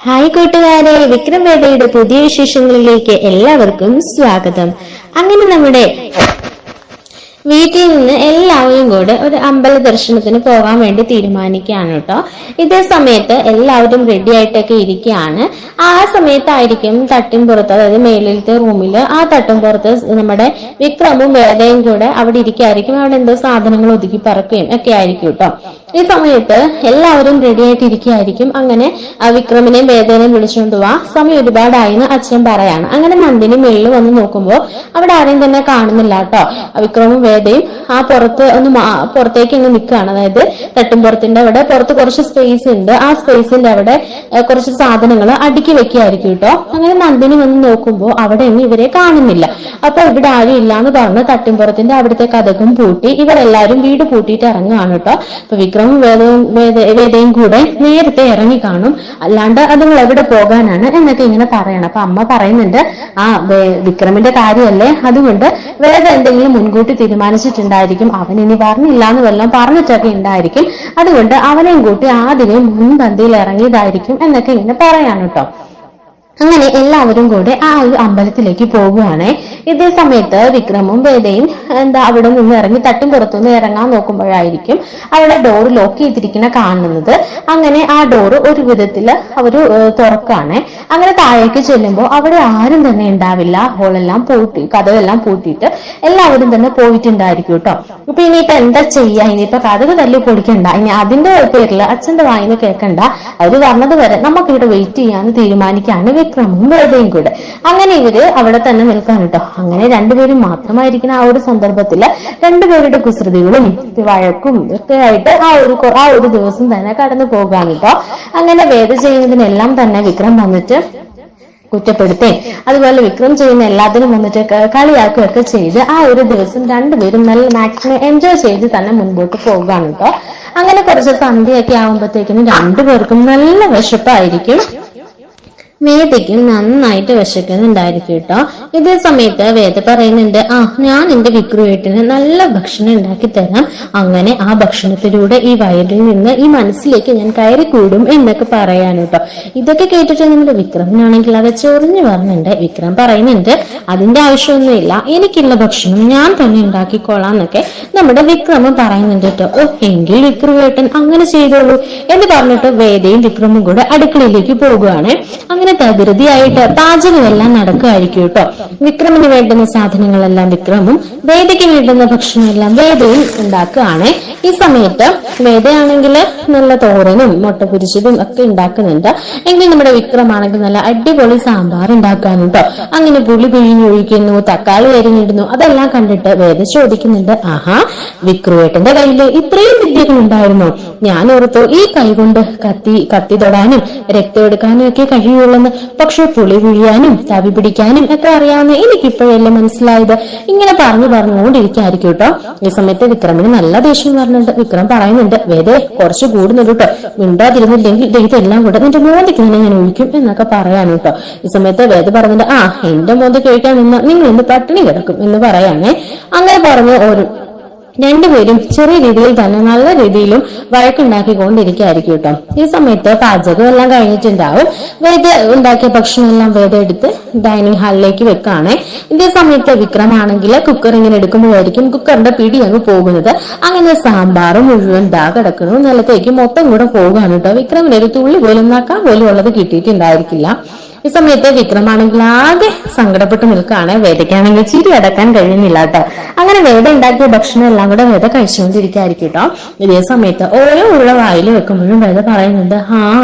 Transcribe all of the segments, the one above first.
Hi കൂട്ടുകാരെ, വിക്രം വേദയുടെ പുതിയ വിശേഷങ്ങളിലേക്ക് എല്ലാവർക്കും സ്വാഗതം. അങ്ങനെ നമ്മുടെ വീട്ടിൽ നിന്ന് എല്ലാവരും കൂടെ ഒരു അമ്പല ദർശനത്തിന് പോകാൻ വേണ്ടി തീരുമാനിക്കുകയാണ് കേട്ടോ. ഇതേ സമയത്ത് എല്ലാവരും റെഡി ആയിട്ടൊക്കെ ഇരിക്കുകയാണ്. ആ സമയത്തായിരിക്കും തട്ടിൻപുറത്ത്, അതായത് മേളിലത്തെ റൂമിൽ ആ തട്ടിൻപുറത്ത് നമ്മുടെ വിക്രമും വേദയും കൂടെ അവിടെ ഇരിക്കുകയായിരിക്കും. അവിടെ എന്തോ സാധനങ്ങൾ ഒതുക്കി പറക്കുകയും ഒക്കെ ആയിരിക്കും കേട്ടോ. ഈ സമയത്ത് എല്ലാവരും റെഡി ആയിട്ട് ഇരിക്കുകയായിരിക്കും. അങ്ങനെ വിക്രമിനെയും വേദനെയും വിളിച്ചുകൊണ്ട് പോവാ, സമയം ഒരുപാടായിന്ന് അച്ഛൻ പറയാണ്. അങ്ങനെ നന്ദിനി മേളിൽ വന്ന് നോക്കുമ്പോൾ അവിടെ ആരെയും തന്നെ കാണുന്നില്ല കേട്ടോ. വിക്രമും വേദയും ആ പുറത്തേക്ക് ഇങ്ങ് നിൽക്കുകയാണ്. അതായത് തട്ടുംപുറത്തിന്റെ അവിടെ പുറത്ത് കുറച്ച് സ്പേസ് ഉണ്ട്. ആ സ്പേസിന്റെ അവിടെ കുറച്ച് സാധനങ്ങൾ അടുക്കി വെക്കുകയായിരിക്കും കേട്ടോ. അങ്ങനെ നന്ദിനി വന്ന് നോക്കുമ്പോൾ അവിടെ ഒന്നും ഇവരെ കാണുന്നില്ല. അപ്പൊ ഇവിടെ ആരും ഇല്ലാന്ന് പറഞ്ഞ് തട്ടുംപുറത്തിന്റെ അവിടുത്തെ കഥകും പൂട്ടി ഇവരെല്ലാരും വീട് പൂട്ടിയിട്ട് ഇറങ്ങുകയാണ് കേട്ടോ. അപ്പൊ വിക്രമും വേദയും കൂടെ നേരത്തെ ഇറങ്ങി കാണും. അല്ലാണ്ട് അതുങ്ങൾ എവിടെ പോകാനാണ് എന്നൊക്കെ ഇങ്ങനെ പറയണം. അപ്പൊ അമ്മ പറയുന്നുണ്ട്, ആ വിക്രമിന്റെ കാര്യമല്ലേ, അതുകൊണ്ട് വേദ എന്തെങ്കിലും മുൻകൂട്ടി തീരുമാനിച്ചിട്ടുണ്ടായിരിക്കും. അവൻ ഇനി പറഞ്ഞില്ല എന്ന് വല്ലതും പറഞ്ഞിട്ടൊക്കെ ഉണ്ടായിരിക്കും. അതുകൊണ്ട് അവനെയും കൂട്ടി ആദ്യം മുൻപന്തിയിൽ ഇറങ്ങിയതായിരിക്കും എന്നൊക്കെ ഇങ്ങനെ പറയാൻ കേട്ടോ. അങ്ങനെ എല്ലാവരും കൂടെ ആ ഒരു അമ്പലത്തിലേക്ക് പോകുകയാണ്. ഇതേ സമയത്ത് വിക്രമും വേദയും അവിടെ നിന്ന് ഇറങ്ങി തട്ടിൻപുറത്തുനിന്ന് ഇറങ്ങാൻ നോക്കുമ്പോഴായിരിക്കും അവിടെ ഡോർ ലോക്ക് ചെയ്തിരിക്കുന്ന കാണുന്നത്. അങ്ങനെ ആ ഡോറ് ഒരു വിധത്തില് അവര് തുറക്കാണ്. അങ്ങനെ താഴേക്ക് ചെല്ലുമ്പോൾ അവിടെ ആരും തന്നെ ഉണ്ടാവില്ല. ഹോളെല്ലാം പൂട്ടി, കഥകളെല്ലാം പൂട്ടിയിട്ട് എല്ലാവരും തന്നെ പോയിട്ടുണ്ടായിരിക്കും കേട്ടോ. ഇപ്പൊ ഇനിയിപ്പോ എന്താ ചെയ്യാ, ഇനിയിപ്പോ കഥകൾ തല്ലി പൊടിക്കണ്ട, ഇനി അതിന്റെ പേരിൽ അച്ഛന്റെ വായിന്ന് കേൾക്കണ്ട, അവര് പറഞ്ഞത് വരെ നമുക്കിവിടെ വെയിറ്റ് ചെയ്യാന്ന് തീരുമാനിക്കാണ് വിക്രമും വേദയും കൂടെ. അങ്ങനെ ഇവര് അവിടെ തന്നെ നിൽക്കാൻ കേട്ടോ. അങ്ങനെ രണ്ടുപേരും മാത്രമായിരിക്കുന്ന ആ ഒരു സന്ദർഭത്തില് രണ്ടുപേരുടെ കുസൃതികളും വഴക്കും ഒക്കെ ആയിട്ട് ആ ഒരു ദിവസം തന്നെ കടന്നു പോകാൻ കേട്ടോ. അങ്ങനെ വേദ ചെയ്യുന്നതിനെല്ലാം തന്നെ വിക്രം വന്നിട്ട് കുറ്റപ്പെടുത്തി, അതുപോലെ വിക്രം ചെയ്യുന്ന എല്ലാത്തിനും വന്നിട്ട് കളിയാക്കുകയൊക്കെ ചെയ്ത് ആ ഒരു ദിവസം രണ്ടുപേരും നല്ല മാക്സിമം എൻജോയ് ചെയ്ത് തന്നെ മുൻപോട്ട് പോകാൻ കേട്ടോ. അങ്ങനെ കുറച്ച് സന്ധ്യയൊക്കെ ആകുമ്പോഴത്തേക്കിനും രണ്ടുപേർക്കും നല്ല വിശപ്പായിരിക്കും. വേദയ്ക്കും നന്നായിട്ട് വിശക്കുന്നുണ്ടായിരിക്കും കേട്ടോ. ഇതേ സമയത്ത് വേദ പറയുന്നുണ്ട്, ഞാൻ എന്റെ വിക്രുവേട്ടിന് നല്ല ഭക്ഷണം ഉണ്ടാക്കി തരാം, അങ്ങനെ ആ ഭക്ഷണത്തിലൂടെ ഈ വയറിൽ നിന്ന് ഈ മനസ്സിലേക്ക് ഞാൻ കയറി കൂടും എന്നൊക്കെ പറയാൻ കേട്ടോ. ഇതൊക്കെ കേട്ടിട്ട് നമ്മുടെ വിക്രമിനാണെങ്കിൽ അത് ചൊറിഞ്ഞു പറഞ്ഞിട്ടുണ്ട്. വിക്രം പറയുന്നുണ്ട്, അതിന്റെ ആവശ്യമൊന്നുമില്ല, എനിക്കുള്ള ഭക്ഷണം ഞാൻ തന്നെ ഉണ്ടാക്കിക്കോളാം എന്നൊക്കെ നമ്മുടെ വിക്രമം പറയുന്നുണ്ട് കേട്ടോ. എങ്കിൽ വിക്രുവേട്ടൻ അങ്ങനെ ചെയ്തോളൂ എന്ന് പറഞ്ഞിട്ട് വേദയും വിക്രമും കൂടെ അടുക്കളയിലേക്ക് പോകുകയാണ്. അങ്ങനെ തകൃതിയായിട്ട് പാചകമെല്ലാം നടക്കുകയായിരിക്കും കേട്ടോ. വിക്രമിന് വേണ്ടുന്ന സാധനങ്ങളെല്ലാം വിക്രമും വേദയ്ക്ക് വേണ്ടുന്ന ഭക്ഷണമെല്ലാം വേദയും ഉണ്ടാക്കുകയാണ്. ഈ സമയത്ത് വേദയാണെങ്കിൽ നല്ല തോരനും മുട്ട പൊരിച്ചതും ഒക്കെ ഉണ്ടാക്കുന്നുണ്ട്. എങ്കിൽ നമ്മുടെ വിക്രമാണെങ്കിൽ നല്ല അടിപൊളി സാമ്പാർ ഉണ്ടാക്കാനുണ്ടോ. അങ്ങനെ പുളി പിഴിഞ്ഞൊഴിക്കുന്നു, തക്കാളി അരിഞ്ഞിടുന്നു. അതെല്ലാം കണ്ടിട്ട് വേദ ചോദിക്കുന്നുണ്ട്, വിക്രുവേട്ടന്റെ കയ്യില് ഇത്രയും വിദ്യകൾ ഉണ്ടായിരുന്നോ? ഞാൻ ഓർത്തു ഈ കൈ കൊണ്ട് കത്തി തൊടാനും രക്തം എടുക്കാനും ഒക്കെ കഴിയുള്ളൂ. പക്ഷെ പുളി പിഴിയാനും തവി പിടിക്കാനും ഒക്കെ അറിയാവുന്ന എനിക്കിപ്പോഴെല്ലാം മനസ്സിലായത്. ഇങ്ങനെ പറഞ്ഞുകൊണ്ടിരിക്കായിരിക്കും കേട്ടോ. ഈ സമയത്ത് വിക്രമിന് നല്ല ദേഷ്യം പറഞ്ഞിട്ട് വിക്രം പറയുന്നുണ്ട്, വേദേ കുറച്ച് കൂടുന്നുണ്ട് കേട്ടോ, മിണ്ടാതിരുന്നില്ലെങ്കിൽ ഇതെല്ലാം കൂടെ നിന്റെ മോന്തയ്ക്ക് തന്നെ ഞാൻ ഒഴിക്കും എന്നൊക്കെ പറയാൻ കേട്ടോ. ഈ സമയത്ത് വേദ പറഞ്ഞിട്ട്, എന്റെ മോന്തയ്ക്ക് ഒഴിക്കാൻ നിന്ന നിങ്ങൾ ഇന്ന് പട്ടിണി കിടക്കും എന്ന് പറയാനേ. അങ്ങനെ പറഞ്ഞ് രണ്ടുപേരും ചെറിയ രീതിയിൽ തന്നെ നല്ല രീതിയിലും വഴക്കുണ്ടാക്കിക്കൊണ്ടിരിക്കുകയായിരിക്കും കേട്ടോ. ഈ സമയത്ത് പാചകം എല്ലാം കഴിഞ്ഞിട്ടുണ്ടാവും. വേദ ഉണ്ടാക്കിയ ഭക്ഷണം എല്ലാം വേദ എടുത്ത് ഡൈനിങ് ഹാളിലേക്ക് വെക്കാണ്. ഇതേ സമയത്ത് വിക്രമാണെങ്കിൽ കുക്കർ ഇങ്ങനെ എടുക്കുമ്പോഴായിരിക്കും കുക്കറിന്റെ പിടി അങ്ങ് പോകുന്നത്. അങ്ങനെ സാമ്പാർ മുഴുവൻ കിടക്കുന്നു, നിലത്തേക്ക് മൊത്തം കൂടെ പോകുകയാണ് കേട്ടോ. വിക്രമിന് ഒരു തുള്ളി പോലും നക്കാൻ പോലും ഉള്ളത് കിട്ടിയിട്ടുണ്ടായിരിക്കില്ല. ഈ സമയത്ത് വിക്രമാണെങ്കിൽ ആകെ സങ്കടപ്പെട്ട് നിൽക്കുകയാണ്. വേദയ്ക്കാണെങ്കിൽ ചിരി അടക്കാൻ കഴിയുന്നില്ല കേട്ടോ. അങ്ങനെ വേദ ഉണ്ടാക്കിയ ഭക്ഷണം എല്ലാം കൂടെ വേദ കഴിച്ചുകൊണ്ടിരിക്കുകയായിരിക്കും കേട്ടോ. ഇതേ സമയത്ത് ഓരോ ഉള്ള വായിൽ വെക്കുമ്പോഴും വേദ പറയുന്നുണ്ട്,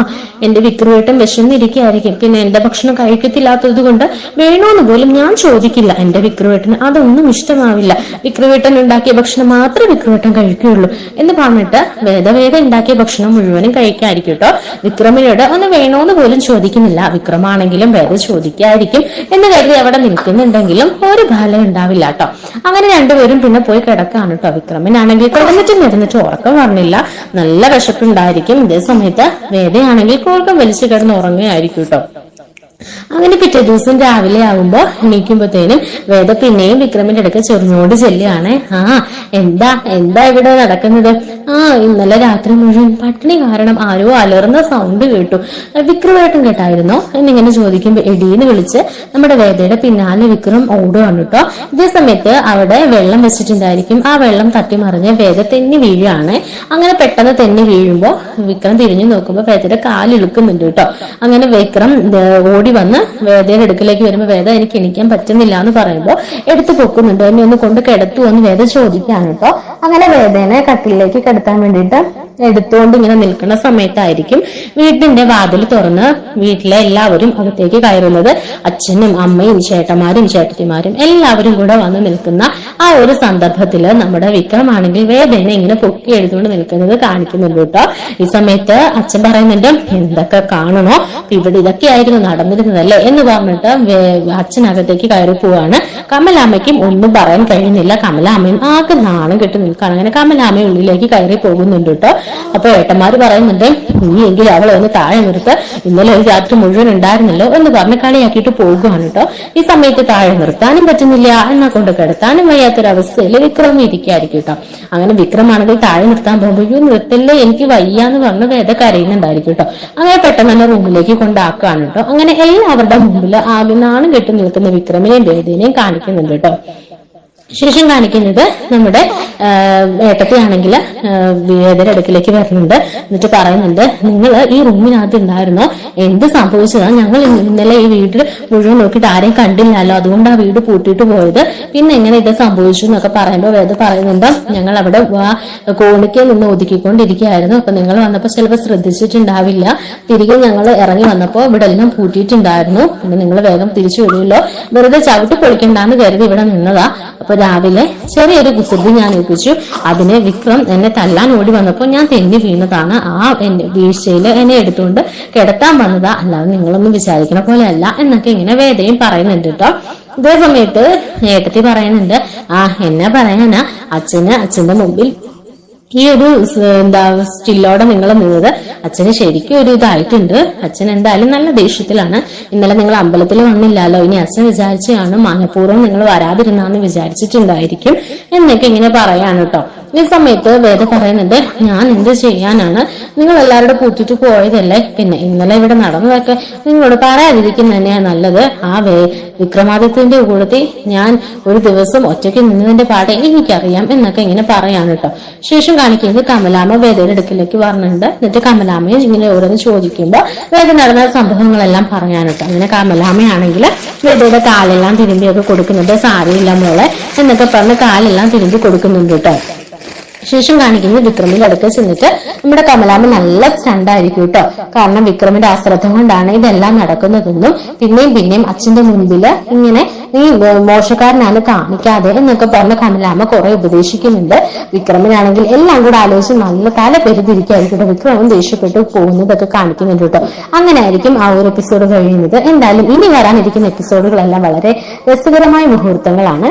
എന്റെ വിക്രുവേട്ടൻ വിശന്നിരിക്കുകയായിരിക്കും, പിന്നെ എന്റെ ഭക്ഷണം കഴിക്കത്തില്ലാത്തത് കൊണ്ട് വേണോന്ന് പോലും ഞാൻ ചോദിക്കില്ല, എന്റെ വിക്രുവേട്ടന് അതൊന്നും ഇഷ്ടമാവില്ല, വിക്രുവേട്ടൻ ഉണ്ടാക്കിയ ഭക്ഷണം മാത്രമേ വിക്രുവേട്ടൻ കഴിക്കുകയുള്ളൂ എന്ന് പറഞ്ഞിട്ട് വേദ ഉണ്ടാക്കിയ ഭക്ഷണം മുഴുവനും കഴിക്കായിരിക്കും കേട്ടോ. വിക്രമിനോട് ഒന്ന് വേണോന്ന് പോലും ചോദിക്കുന്നില്ല. വിക്രമാണെങ്കിൽ വേദ ചോദിക്കായിരിക്കും എന്ന് കരുതി അവിടെ നിൽക്കുന്നുണ്ടെങ്കിലും ഒരു ഫലം ഉണ്ടാവില്ല കേട്ടോ. അങ്ങനെ രണ്ടുപേരും പിന്നെ പോയി കിടക്കാണ് കേട്ടോ. വിക്രമനാണെങ്കിൽ കിടന്നിട്ട് ഉറക്കം പറഞ്ഞില്ല, നല്ല വിശപ്പുണ്ടായിരിക്കും. ഇതേ സമയത്ത് വേദയാണെങ്കിൽ കൂർക്കം വലിച്ചു കിടന്ന് ഉറങ്ങുകയായിരിക്കും കേട്ടോ. അങ്ങനെ പിറ്റേ ദിവസം രാവിലെ ആവുമ്പോ എണീക്കുമ്പോഴത്തേനും വേദ പിന്നെയും വിക്രമിന്റെ അടുക്ക് ചൊറിഞ്ഞോണ്ട് ചെല്ലുകയാണ്. എന്താ എന്താ ഇവിടെ നടക്കുന്നത്? ഇന്നലെ രാത്രി മുഴുവൻ പട്ടിണി കാരണം ആരോ അലർന്ന സൗണ്ട് കേട്ടു. വിക്രമായിട്ടും കേട്ടായിരുന്നോ എന്നിങ്ങനെ ചോദിക്കുമ്പോ എടീന്ന് വിളിച്ച് നമ്മുടെ വേദയുടെ പിന്നാലെ വിക്രം ഓടുകയാണ് കേട്ടോ. ഇതേ സമയത്ത് അവിടെ വെള്ളം വെച്ചിട്ടുണ്ടായിരിക്കും. ആ വെള്ളം തട്ടിമറിഞ്ഞ് വേദ തെന്നി വീഴുകയാണ്. അങ്ങനെ പെട്ടെന്ന് തെന്നി വീഴുമ്പോ വിക്രം തിരിഞ്ഞു നോക്കുമ്പോ വേദയുടെ കാലിളുക്കുന്നുണ്ട് കേട്ടോ. അങ്ങനെ വിക്രം ഓടി വന്ന് വേദയുടെ അടുക്കിലേക്ക് വരുമ്പോ വേദ എനിക്ക് എണീക്കാൻ പറ്റുന്നില്ല എന്ന് പറയുമ്പോ എടുത്തു പൊക്കുന്നുണ്ട്. എന്നെ ഒന്ന് കൊണ്ട് കിടത്തുവോ എന്ന് വേദ ചോദിക്കാണ് കേട്ടോ. അങ്ങനെ വേദനെ കട്ടിലേക്ക് കിടത്താൻ വേണ്ടിയിട്ട് എടുത്തുകൊണ്ട് ഇങ്ങനെ നിൽക്കുന്ന സമയത്തായിരിക്കും വീട്ടിന്റെ വാതിൽ തുറന്ന് വീട്ടിലെ എല്ലാവരും അകത്തേക്ക് കയറുന്നത്. അച്ഛനും അമ്മയും ചേട്ടന്മാരും ചേട്ടത്തിമാരും എല്ലാവരും കൂടെ വന്ന് നിൽക്കുന്ന ആ ഒരു സന്ദർഭത്തില് നമ്മുടെ വിക്രമാണെങ്കിൽ വേദനെ ഇങ്ങനെ പൊക്കി എടുത്തുകൊണ്ട് നിൽക്കുന്നത് കാണിക്കുന്നുണ്ട് കേട്ടോ. ഈ സമയത്ത് അച്ഛൻ പറയുന്നുണ്ട് എന്തൊക്കെ കാണണോ, ഇവിടെ ഇതൊക്കെയായിരുന്നു നടന്നിരുന്നതല്ലേ എന്ന് പറഞ്ഞിട്ട് അച്ഛനകത്തേക്ക് കയറി പോവാണ്. കമലാമ്മയ്ക്കും ഒന്നും പറയാൻ കഴിയുന്നില്ല. കമലാമ്മയും ആകെ നാണം കെട്ടി നിൽക്കുകയാണ്. അങ്ങനെ കമലാമ്മ ഉള്ളിലേക്ക് കയറി പോകുന്നുണ്ട് കേട്ടോ. അപ്പൊ ഏട്ടന്മാര് പറയുന്നുണ്ട് നീ എങ്കിൽ അവളെ ഒന്ന് താഴെ നിർത്ത്, ഇന്നലെ ഒരു രാത്രി മുഴുവൻ ഉണ്ടായിരുന്നല്ലോ എന്ന് പറഞ്ഞ് കളിയാക്കിയിട്ട് പോകുകയാണ് കേട്ടോ. ഈ സമയത്ത് താഴെ നിർത്താനും പറ്റുന്നില്ല, എന്നാ കൊണ്ട് കിടത്താനും വയ്യാത്തൊരവസ്ഥയിൽ വിക്രം ഇരിക്കായിരിക്കും കേട്ടോ. അങ്ങനെ വിക്രമാണെങ്കിൽ താഴെ നിർത്താൻ പോകുമ്പോൾ നിർത്തല്ലേ എനിക്ക് വയ്യാന്ന് പറഞ്ഞ് വേദ കരയുന്നുണ്ടായിരിക്കും കേട്ടോ. അങ്ങനെ പെട്ടെന്ന് തന്നെ റൂമിലേക്ക് കൊണ്ടാക്കുകയാണ് കേട്ടോ. അങ്ങനെ എല്ലാവരുടെ മുമ്പിൽ ആകെ നാണം കെട്ടി നിൽക്കുന്ന വിക്രമിനെയും വേദനയും കാണിക്കുന്നുണ്ട് കേട്ടോ. ശേഷം കാണിക്കുന്നത് നമ്മുടെ ഏട്ടത്തിയാണെങ്കിൽ വേദയുടെ അടുക്കിലേക്ക് വരുന്നുണ്ട്. എന്നിട്ട് പറയുന്നുണ്ട് നിങ്ങൾ ഈ റൂമിനകത്ത് ഉണ്ടായിരുന്നോ, എന്ത് സംഭവിച്ചതാ? ഞങ്ങൾ ഇന്നലെ ഈ വീട്ടിൽ മുഴുവൻ നോക്കിയിട്ട് ആരെയും കണ്ടില്ലല്ലോ, അതുകൊണ്ട് ആ വീട് പൂട്ടിയിട്ട് പോയത്, പിന്നെ എങ്ങനെ ഇത് സംഭവിച്ചു എന്നൊക്കെ പറയുമ്പോൾ വേദ പറയുന്നുണ്ട് ഞങ്ങൾ അവിടെ കോണിക്കയിൽ നിന്ന് ഒതുക്കിക്കൊണ്ടിരിക്കുകയായിരുന്നു. അപ്പൊ നിങ്ങൾ വന്നപ്പോൾ ചിലപ്പോൾ ശ്രദ്ധിച്ചിട്ടുണ്ടാവില്ല, തിരികെ ഞങ്ങൾ ഇറങ്ങി വന്നപ്പോൾ ഇവിടെ എല്ലാം പൂട്ടിയിട്ടുണ്ടായിരുന്നു. പിന്നെ നിങ്ങൾ വേഗം തിരിച്ചു വരുമല്ലോ, വെറുതെ ചവിട്ടി പൊളിക്കണ്ടെന്ന് കരുതി ഇവിടെ നിന്നതാ. അപ്പൊ രാവിലെ ചെറിയൊരു കുസൃതി ഞാൻ ഏൽപ്പിച്ചു, അതിനെ വിക്രം എന്നെ തല്ലാൻ ഓടി വന്നപ്പോൾ ഞാൻ തെന്നി വീണതാണ്. ആ വീഴ്ചയില് എന്നെ എടുത്തുകൊണ്ട് കിടത്താൻ വന്നതാ, അല്ലാതെ നിങ്ങളൊന്നും വിചാരിക്കണ പോലെ അല്ല എന്നൊക്കെ ഇങ്ങനെ വേദയും പറയുന്നുണ്ട് കേട്ടോ. ഇതേ സമയത്ത് ഏട്ടത്തി പറയുന്നുണ്ട് എന്നാ പറയാനാ, അച്ഛന്റെ മുമ്പിൽ ഈ ഒരു സ്റ്റില്ലോടെ നിങ്ങൾ നിന്നത് അച്ഛന് ശരിക്കും ഒരു ഇതായിട്ടുണ്ട്. അച്ഛൻ എന്തായാലും നല്ല ദേഷ്യത്തിലാണ്. ഇന്നലെ നിങ്ങൾ അമ്പലത്തിൽ വന്നില്ലല്ലോ, ഇനി അച്ഛൻ വിചാരിച്ചാണ് മനഃപൂർവ്വം നിങ്ങൾ വരാതിരുന്നാന്ന് വിചാരിച്ചിട്ടുണ്ടായിരിക്കും എന്നൊക്കെ ഇങ്ങനെ പറയാണ് കേട്ടോ. ഈ സമയത്ത് വേദ പറയുന്നുണ്ട് ഞാൻ എന്ത് ചെയ്യാനാണ്, നിങ്ങൾ എല്ലാവരുടെ കൂട്ടിട്ട് പോയതല്ലേ, പിന്നെ ഇന്നലെ ഇവിടെ നടന്നതൊക്കെ നിങ്ങളോട് പറയാതിരിക്കുന്ന തന്നെയാണ് നല്ലത്. ആ വിക്രമാദിത്യന്റെ കൂടത്തിൽ ഞാൻ ഒരു ദിവസം ഒറ്റയ്ക്ക് നിന്നതിന്റെ പാടെ എനിക്കറിയാം എന്നൊക്കെ ഇങ്ങനെ പറയാണ് കേട്ടോ. ശേഷം കാണിക്കുന്നത് കമലാമ്മ വേദയുടെ അടുക്കിലേക്ക് പറഞ്ഞിട്ടുണ്ട്. എന്നിട്ട് കമലാമ്മയെ ഇങ്ങനെ ഓരോന്ന് ചോദിക്കുമ്പോൾ വേദ നടന്ന സംഭവങ്ങളെല്ലാം പറയാൻ കേട്ടോ. അങ്ങനെ കമലാമ്മയാണെങ്കിൽ വേദയുടെ കാലെല്ലാം തിരുമ്പിയൊക്കെ കൊടുക്കുന്നുണ്ട്. സാരിയില്ല മോളെ എന്നൊക്കെ പറഞ്ഞ് കാലെല്ലാം തിരുമ്പി കൊടുക്കുന്നുണ്ട് കേട്ടോ. ശേഷം കാണിക്കുന്നത് വിക്രമിന്റെ അടുത്ത് ചെന്നിട്ട് നമ്മുടെ കമലാമ്മ നല്ല സ്റ്റണ്ടായിരിക്കും കേട്ടോ. കാരണം വിക്രമിന്റെ അശ്രദ്ധ കൊണ്ടാണ് ഇതെല്ലാം നടക്കുന്നതെന്നും പിന്നെയും അച്ഛന്റെ മുൻപില് ഇങ്ങനെ നീ മോശക്കാരനാണ് കാണിക്കാതെ എന്നൊക്കെ പറഞ്ഞ കമലാമ്മ കുറെ ഉപദേശിക്കുന്നുണ്ട്. വിക്രമിനാണെങ്കിൽ എല്ലാം കൂടെ ആലോചിച്ച് നല്ല തല പെരുതിരിക്കായിരിക്കും വിക്രമം ദേഷ്യപ്പെട്ടു പോകുന്നതൊക്കെ കാണിക്കുന്നുണ്ട് കേട്ടോ. അങ്ങനെ ആയിരിക്കും ആ ഒരു എപ്പിസോഡ് കഴിയുന്നത്. എന്തായാലും ഇനി വരാനിരിക്കുന്ന എപ്പിസോഡുകളെല്ലാം വളരെ രസകരമായ മുഹൂർത്തങ്ങളാണ്.